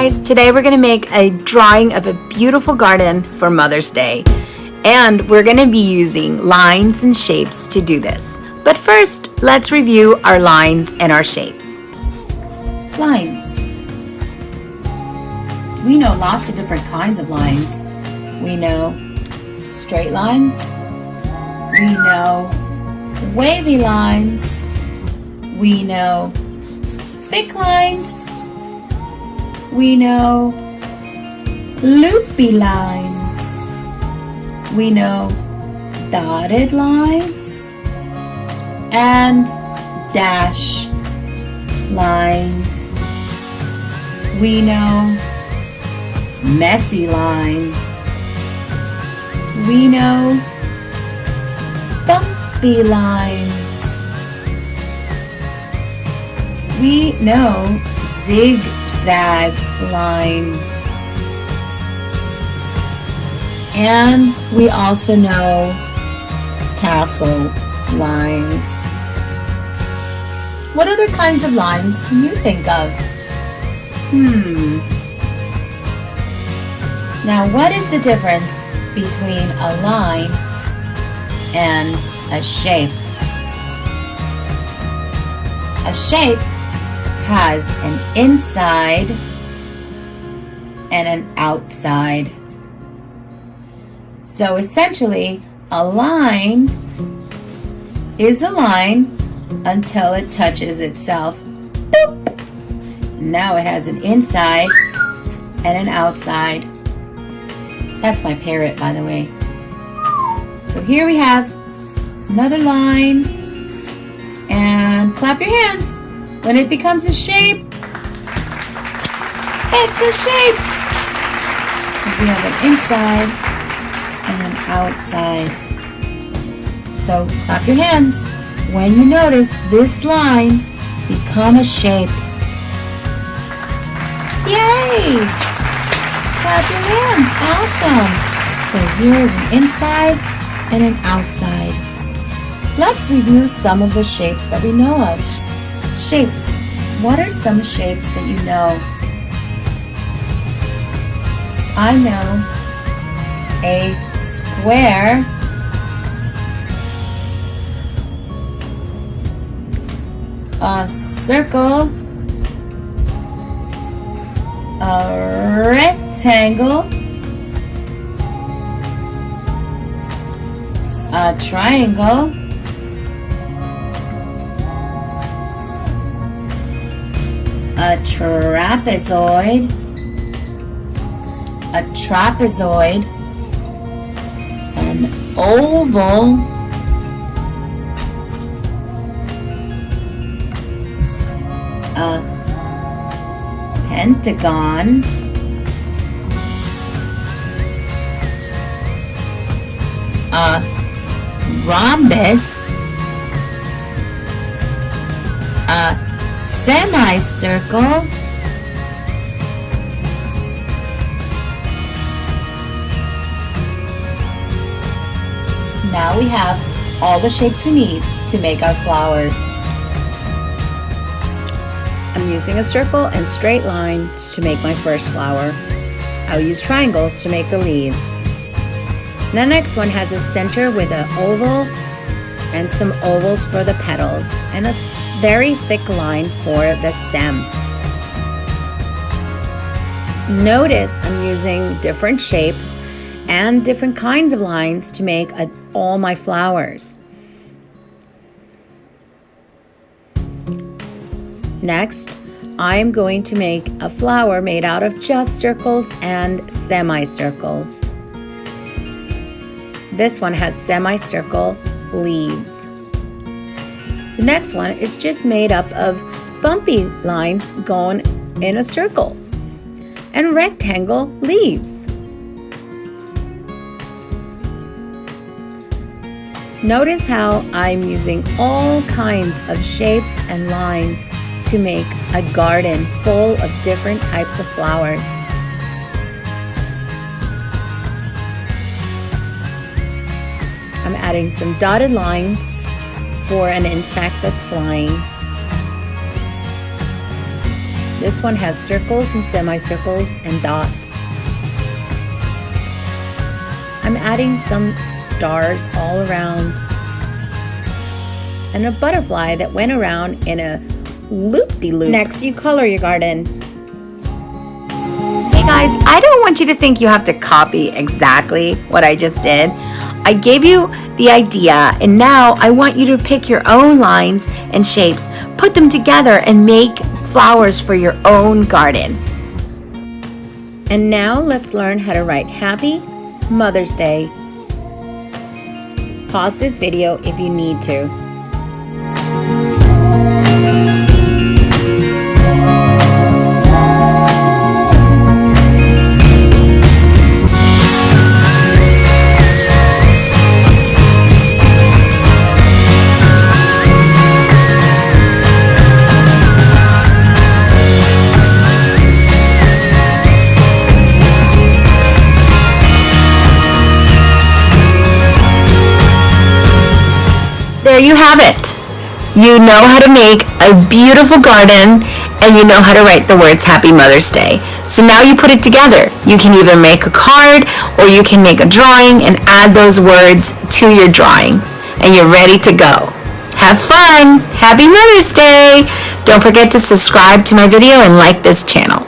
guys, today we're going to make a drawing of a beautiful garden for Mother's Day. And we're going to be using lines and shapes to do this. But first, let's review our lines and our shapes. Lines. We know lots of different kinds of lines. We know straight lines. We know wavy lines. We know thick lines. We know loopy lines. We know dotted lines and dash lines. We know messy lines. We know bumpy lines. We know zigzag lines. And we also know tassel lines. What other kinds of lines can you think of? Now, what is the difference between a line and a shape? A shape has an inside and an outside. So essentially, a line is a line until it touches itself. Boop. Now it has an inside and an outside. That's my parrot, by the way. So here we have another line, and clap your hands. When it becomes a shape, it's a shape. We have an inside and an outside. So clap your hands when you notice this line become a shape. Yay! Clap your hands. Awesome. So here is an inside and an outside. Let's review some of the shapes that we know of. Shapes. What are some shapes that you know? I know a square, a circle, a rectangle, a triangle, a trapezoid, an oval, a pentagon, a rhombus, a semicircle, now we have all the shapes we need to make our flowers. I'm using a circle and straight lines to make my first flower. I'll use triangles to make the leaves. The next one has a center with an oval and some ovals for the petals and a very thick line for the stem. Notice I'm using different shapes and different kinds of lines to make all my flowers. Next, I'm going to make a flower made out of just circles and semicircles. This one has semicircle leaves. The next one is just made up of bumpy lines going in a circle and rectangle leaves. Notice how I'm using all kinds of shapes and lines to make a garden full of different types of flowers. I'm adding some dotted lines for an insect that's flying. This one has circles and semicircles and dots. I'm adding some stars all around and a butterfly that went around in a loop-de-loop. Next, you color your garden. Hey guys, I don't want you to think you have to copy exactly what I just did. I gave you the idea, and now I want you to pick your own lines and shapes, put them together, and make flowers for your own garden. And now let's learn how to write Happy Mother's Day. Pause this video if you need to. There you have it. You know how to make a beautiful garden, and you know how to write the words Happy Mother's Day. So now you put it together. You can either make a card or you can make a drawing and add those words to your drawing, and you're ready to go. Have fun. Happy Mother's Day. Don't forget to subscribe to my video and like this channel.